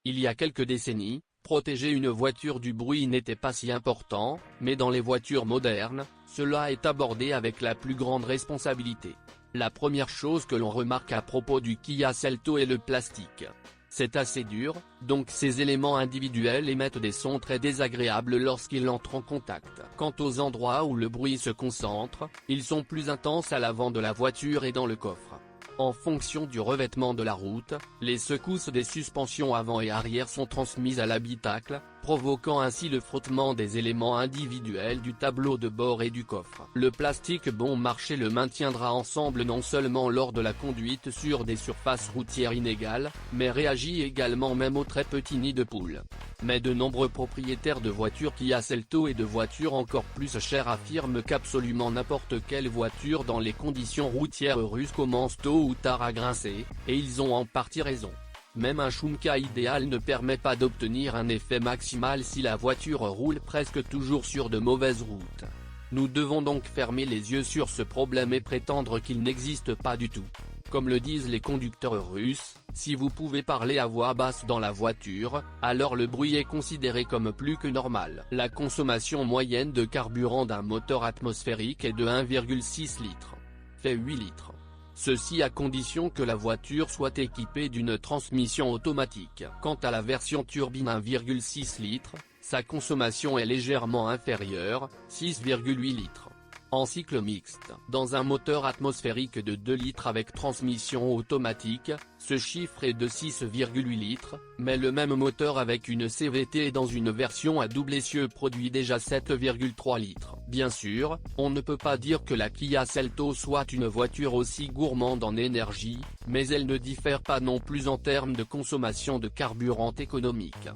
Il y a quelques décennies, protéger une voiture du bruit n'était pas si important, mais dans les voitures modernes, cela est abordé avec la plus grande responsabilité. La première chose que l'on remarque à propos du Kia Selto est le plastique. C'est assez dur, donc ces éléments individuels émettent des sons très désagréables lorsqu'ils entrent en contact. Quant aux endroits où le bruit se concentre, ils sont plus intenses à l'avant de la voiture et dans le coffre. En fonction du revêtement de la route, les secousses des suspensions avant et arrière sont transmises à l'habitacle, provoquant ainsi le frottement des éléments individuels du tableau de bord et du coffre. Le plastique bon marché le maintiendra ensemble non seulement lors de la conduite sur des surfaces routières inégales, mais réagit également même aux très petits nids de poules. Mais de nombreux propriétaires de voitures Kia Selto et de voitures encore plus chères affirment qu'absolument n'importe quelle voiture dans les conditions routières russes commence tôt ou tard à grincer, et ils ont en partie raison. Même un Schumka idéal ne permet pas d'obtenir un effet maximal si la voiture roule presque toujours sur de mauvaises routes. Nous devons donc fermer les yeux sur ce problème et prétendre qu'il n'existe pas du tout. Comme le disent les conducteurs russes, si vous pouvez parler à voix basse dans la voiture, alors le bruit est considéré comme plus que normal. La consommation moyenne de carburant d'un moteur atmosphérique est de 1,6 litres. Fait 8 litres. Ceci à condition que la voiture soit équipée d'une transmission automatique. Quant à la version turbine 1,6 litres, sa consommation est légèrement inférieure, 6,8 litres. En cycle mixte, dans un moteur atmosphérique de 2 litres avec transmission automatique, ce chiffre est de 6,8 litres, mais le même moteur avec une CVT dans une version à double essieu produit déjà 7,3 litres. Bien sûr, on ne peut pas dire que la Kia Selto soit une voiture aussi gourmande en énergie, mais elle ne diffère pas non plus en termes de consommation de carburant économique.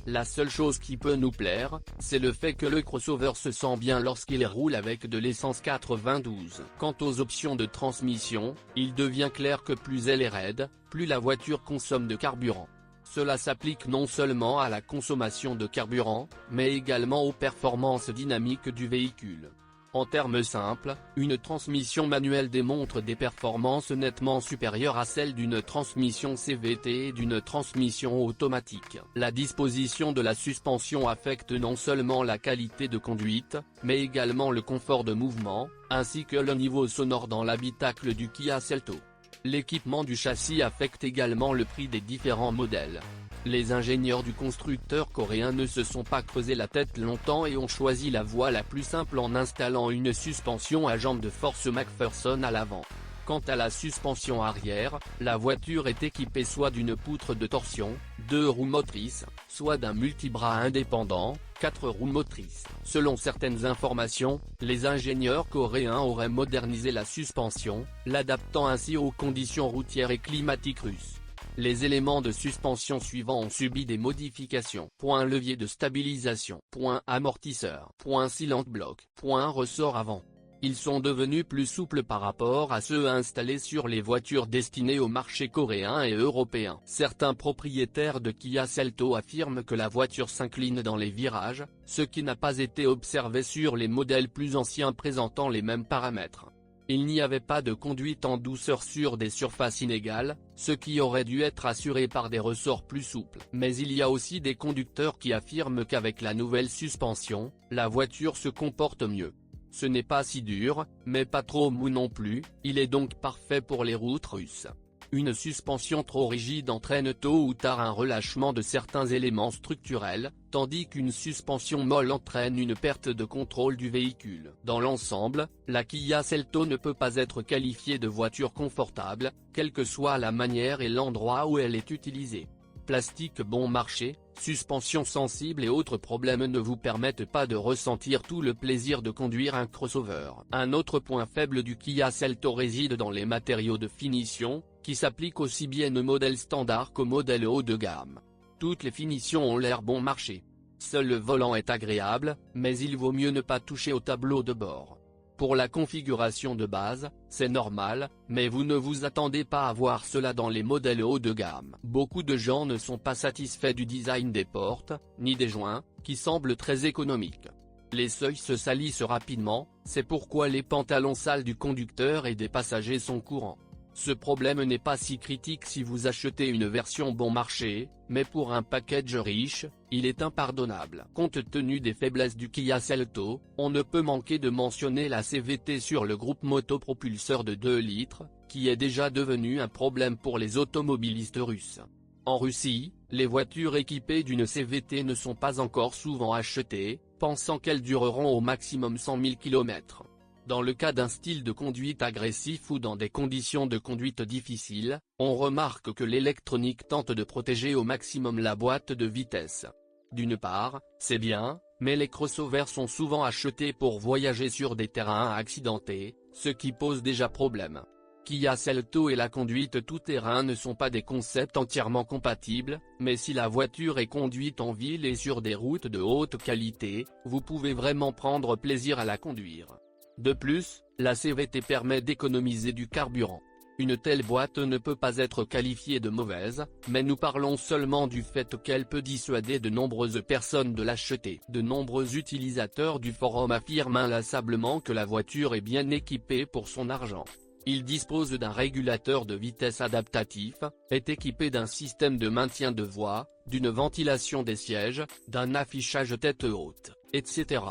La seule chose qui peut nous plaire, c'est le fait que le crossover se sent bien lorsqu'il roule avec de l'essence 92. Quant aux options de transmission, il devient clair que plus elle est raide, plus la voiture consomme de carburant. Cela s'applique non seulement à la consommation de carburant, mais également aux performances dynamiques du véhicule. En termes simples, une transmission manuelle démontre des performances nettement supérieures à celles d'une transmission CVT et d'une transmission automatique. La disposition de la suspension affecte non seulement la qualité de conduite, mais également le confort de mouvement, ainsi que le niveau sonore dans l'habitacle du Kia Selto. L'équipement du châssis affecte également le prix des différents modèles. Les ingénieurs du constructeur coréen ne se sont pas creusé la tête longtemps et ont choisi la voie la plus simple en installant une suspension à jambes de force McPherson à l'avant. Quant à la suspension arrière, la voiture est équipée soit d'une poutre de torsion, 2 roues motrices, soit d'un multibras indépendant, 4 roues motrices. Selon certaines informations, les ingénieurs coréens auraient modernisé la suspension, l'adaptant ainsi aux conditions routières et climatiques russes. Les éléments de suspension suivants ont subi des modifications. Point levier de stabilisation. Point amortisseur. Point silent bloc. Point ressort avant. Ils sont devenus plus souples par rapport à ceux installés sur les voitures destinées au marché coréen et européen. Certains propriétaires de Kia Selto affirment que la voiture s'incline dans les virages, ce qui n'a pas été observé sur les modèles plus anciens présentant les mêmes paramètres. Il n'y avait pas de conduite en douceur sur des surfaces inégales, ce qui aurait dû être assuré par des ressorts plus souples. Mais il y a aussi des conducteurs qui affirment qu'avec la nouvelle suspension, la voiture se comporte mieux. Ce n'est pas si dur, mais pas trop mou non plus, il est donc parfait pour les routes russes. Une suspension trop rigide entraîne tôt ou tard un relâchement de certains éléments structurels, tandis qu'une suspension molle entraîne une perte de contrôle du véhicule. Dans l'ensemble, la Kia Selto ne peut pas être qualifiée de voiture confortable, quelle que soit la manière et l'endroit où elle est utilisée. Plastique bon marché, suspension sensible et autres problèmes ne vous permettent pas de ressentir tout le plaisir de conduire un crossover. Un autre point faible du Kia Selto réside dans les matériaux de finition, qui s'appliquent aussi bien au modèle standard qu'au modèle haut de gamme. Toutes les finitions ont l'air bon marché. Seul le volant est agréable, mais il vaut mieux ne pas toucher au tableau de bord. Pour la configuration de base, c'est normal, mais vous ne vous attendez pas à voir cela dans les modèles haut de gamme. Beaucoup de gens ne sont pas satisfaits du design des portes, ni des joints, qui semblent très économiques. Les seuils se salissent rapidement, c'est pourquoi les pantalons sales du conducteur et des passagers sont courants. Ce problème n'est pas si critique si vous achetez une version bon marché, mais pour un package riche, il est impardonnable. Compte tenu des faiblesses du Kia Selto, on ne peut manquer de mentionner la CVT sur le groupe motopropulseur de 2 litres, qui est déjà devenu un problème pour les automobilistes russes. En Russie, les voitures équipées d'une CVT ne sont pas encore souvent achetées, pensant qu'elles dureront au maximum 100 000 km. Dans le cas d'un style de conduite agressif ou dans des conditions de conduite difficiles, on remarque que l'électronique tente de protéger au maximum la boîte de vitesse. D'une part, c'est bien, mais les crossovers sont souvent achetés pour voyager sur des terrains accidentés, ce qui pose déjà problème. Kia Selto et la conduite tout-terrain ne sont pas des concepts entièrement compatibles, mais si la voiture est conduite en ville et sur des routes de haute qualité, vous pouvez vraiment prendre plaisir à la conduire. De plus, la CVT permet d'économiser du carburant. Une telle boîte ne peut pas être qualifiée de mauvaise, mais nous parlons seulement du fait qu'elle peut dissuader de nombreuses personnes de l'acheter. De nombreux utilisateurs du forum affirment inlassablement que la voiture est bien équipée pour son argent. Il dispose d'un régulateur de vitesse adaptatif, est équipé d'un système de maintien de voie, d'une ventilation des sièges, d'un affichage tête haute, etc.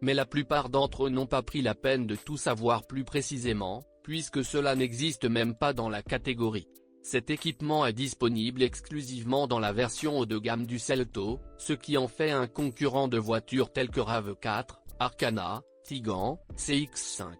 Mais la plupart d'entre eux n'ont pas pris la peine de tout savoir plus précisément, puisque cela n'existe même pas dans la catégorie. Cet équipement est disponible exclusivement dans la version haut de gamme du Selto, ce qui en fait un concurrent de voitures telles que RAV4, Arcana, Tigran, CX5.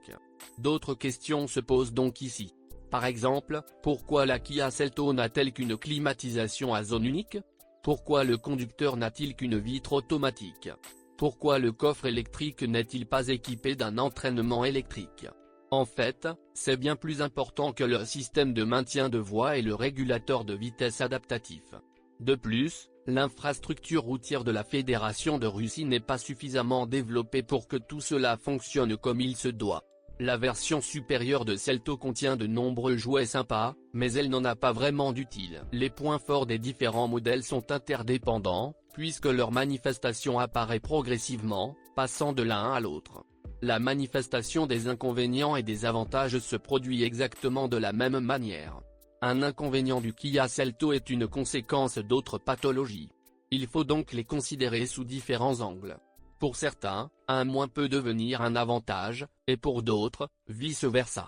D'autres questions se posent donc ici. Par exemple, pourquoi la Kia Selto n'a-t-elle qu'une climatisation à zone unique? Pourquoi le conducteur n'a-t-il qu'une vitre automatique? Pourquoi le coffre électrique n'est-il pas équipé d'un entraînement électrique? En fait, c'est bien plus important que le système de maintien de voie et le régulateur de vitesse adaptatif. De plus, l'infrastructure routière de la Fédération de Russie n'est pas suffisamment développée pour que tout cela fonctionne comme il se doit. La version supérieure de Selto contient de nombreux jouets sympas, mais elle n'en a pas vraiment d'utile. Les points forts des différents modèles sont interdépendants, puisque leur manifestation apparaît progressivement, passant de l'un à l'autre. La manifestation des inconvénients et des avantages se produit exactement de la même manière. Un inconvénient du Kia Selto est une conséquence d'autres pathologies. Il faut donc les considérer sous différents angles. Pour certains, un moins peut devenir un avantage, et pour d'autres, vice-versa.